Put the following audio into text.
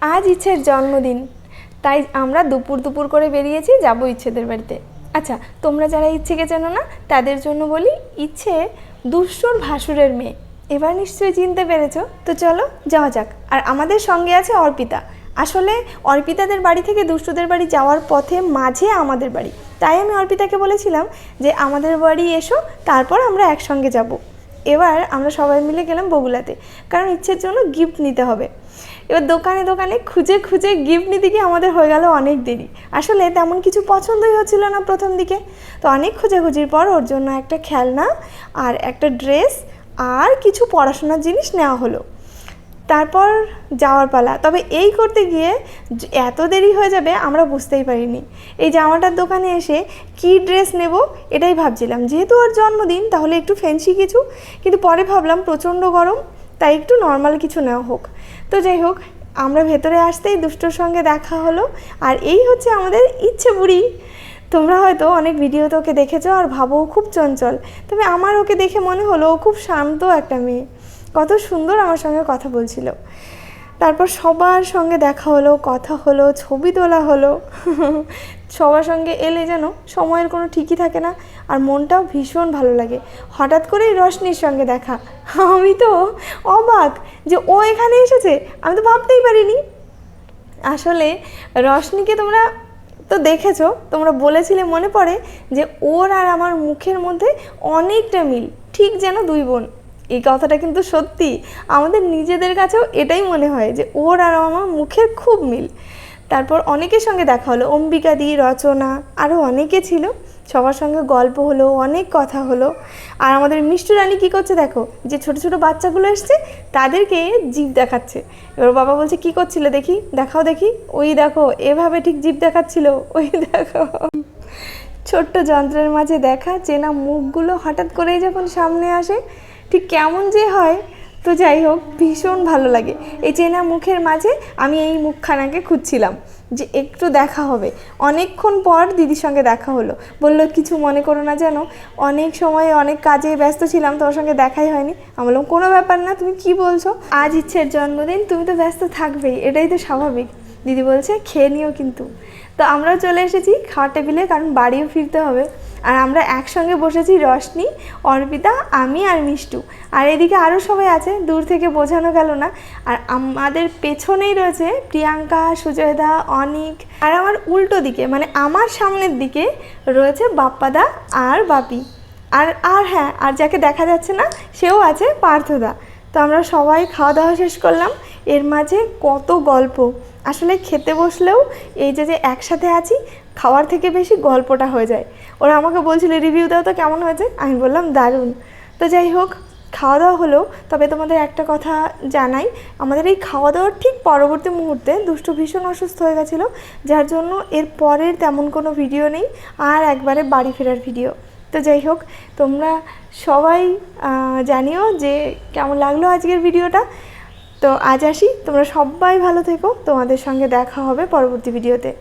আজ ইচ্ছের জন্মদিন, তাই আমরা দুপুর দুপুর করে বেরিয়েছি যাব ইচ্ছেদের বাড়িতে। আচ্ছা, তোমরা যারা ইচ্ছেকে চেনো না তাদের জন্য বলি, ইচ্ছে দুষ্টুর ভাসুরের মেয়ে। এবার নিশ্চয়ই চিনতে পেরেছো। তো চলো যাওয়া যাক। আর আমাদের সঙ্গে আছে অর্পিতা। আসলে অর্পিতাদের বাড়ি থেকে দুষ্টুদের বাড়ি যাওয়ার পথে মাঝে আমাদের বাড়ি, তাই আমি অর্পিতাকে বলেছিলাম যে আমাদের বাড়ি এসো, তারপর আমরা একসঙ্গে যাব। এবার আমরা সবাই মিলে গেলাম বগুলাতে, কারণ ইচ্ছের জন্য গিফট নিতে হবে। এবার দোকানে দোকানে খুঁজে খুঁজে গিফট নিতে গিয়ে আমাদের হয়ে গেল অনেক দেরি। আসলে তেমন কিছু পছন্দই হচ্ছিল না প্রথম দিকে। তো অনেক খোঁজাখুঁজির পর ওর জন্য একটা খেলনা আর একটা ড্রেস আর কিছু পড়াশোনার জিনিস নেওয়া হলো। তারপর যাওয়ার পালা। তবে এই করতে গিয়ে এত দেরি হয়ে যাবে আমরা বুঝতেই পারিনি। এই জামাটার দোকানে এসে কি ড্রেস নেব এটাই ভাবছিলাম, যেহেতু ওর জন্মদিন তাহলে একটু ফ্যান্সি কিছু, কিন্তু পরে ভাবলাম প্রচণ্ড গরম, তাই একটু নর্মাল কিছু নেওয়া হোক। তো যাই হোক, আমরা ভেতরে আসতেই দুষ্টুর সঙ্গে দেখা হলো। আর এই হচ্ছে আমাদের ইচ্ছে বুড়ি। তোমরা হয়তো অনেক ভিডিওতে ওকে দেখেছো আর ভাবো খুব চঞ্চল, তবে আমার ওকে দেখে মনে হলো ও খুব শান্ত একটা মেয়ে। কত সুন্দর আমার সঙ্গে কথা বলছিল। তারপর সবার সঙ্গে দেখা হলো, কথা হলো, ছবি তোলা হলো। সবার সঙ্গে এলে যেন সময়ের কোনো ঠিকই থাকে না, আর মনটাও ভীষণ ভালো লাগে। হঠাৎ করেই রশনির সঙ্গে দেখা। আমি তো অবাক যে ও এখানে এসেছে, আমি তো ভাবতেই পারিনি। আসলে রশনিকে তোমরা তো দেখেছো, তোমরা বলেছিলে মনে পড়ে যে ওর আর আমার মুখের মধ্যে অনেকটা মিল, ঠিক যেন দুই বোন। এই কথাটা কিন্তু সত্যি, আমাদের নিজেদের কাছেও এটাই মনে হয় যে ওর আর আমার মুখের খুব মিল। তারপর অনেকের সঙ্গে দেখা হলো, অম্বিকাদি, রচনা, আরও অনেকে ছিল। সবার সঙ্গে গল্প হলো, অনেক কথা হলো। আর আমাদের মিষ্টু রানী কী করছে দেখো, যে ছোট ছোট বাচ্চাগুলো এসছে তাদেরকে জিভ দেখাচ্ছে। এবার বাবা বলছে কী করছিল দেখি, দেখাও দেখি। ওই দেখো এভাবে ঠিক জিভ দেখাচ্ছিল, ওই দেখো। ছোট্ট যন্ত্রের মাঝে দেখা চেনা মুখগুলো হঠাৎ করেই যখন সামনে আসে ঠিক কেমন যে হয়। তো যাই হোক, ভীষণ ভালো লাগে। এই চেনা মুখের মাঝে আমি এই মুখখানাকে খুঁজছিলাম যে একটু দেখা হবে। অনেকক্ষণ পর দিদির সঙ্গে দেখা হলো। বললো কিছু মনে করো না, যেন অনেক সময় অনেক কাজে ব্যস্ত ছিলাম, তোমার সঙ্গে দেখাই হয়নি। আমি বললাম কোনো ব্যাপার না, তুমি কি বলছো, আজ ইচ্ছের জন্মদিন, তুমি তো ব্যস্ত থাকবেই, এটাই তো স্বাভাবিক। দিদি বলছে খেয়ে নিও কিন্তু। তো আমরাও চলে এসেছি খাওয়ার টেবিলে, কারণ বাড়িও ফিরতে হবে। আর আমরা একসঙ্গে বসেছি, রশনি, অর্পিতা, আমি আর মিষ্টু। আর এদিকে আরও সবাই আছে, দূর থেকে বোঝানো গেল না। আর আমাদের পেছনেই রয়েছে প্রিয়াঙ্কা, সুজয়দা, অনিক। আর আমার উল্টো দিকে, মানে আমার সামনের দিকে রয়েছে বাপ্পাদা আর বাপি। আর আর হ্যাঁ, আর যাকে দেখা যাচ্ছে না সেও আছে, পার্থদা। তো আমরা সবাই খাওয়া দাওয়া শেষ করলাম। এর মাঝে কত গল্প। আসলে খেতে বসলেও এই যে একসাথে আছি, খাওয়ার থেকে বেশি গল্পটা হয়ে যায়। ওরা আমাকে বলছিল রিভিউ দাও তো কেমন হয়েছে, আমি বললাম দারুণ। তো যাই হোক, খাওয়া দাওয়া হলো। তবে তোমাদের একটা কথা জানাই, আমাদের এই খাওয়া দাওয়ার ঠিক পরবর্তী মুহূর্তে দুষ্টু ভীষণ অসুস্থ হয়ে গেছিলো, যার জন্য এর পরের তেমন কোনো ভিডিও নেই, আর একবারে বাড়ি ফেরার ভিডিও। তো যাই হোক, তোমরা সবাই জানিও যে কেমন লাগলো আজকের ভিডিওটা। তো আজ আসি, তোমরা সবাই ভালো থেকো, তোমাদের সঙ্গে দেখা হবে পরবর্তী ভিডিওতে।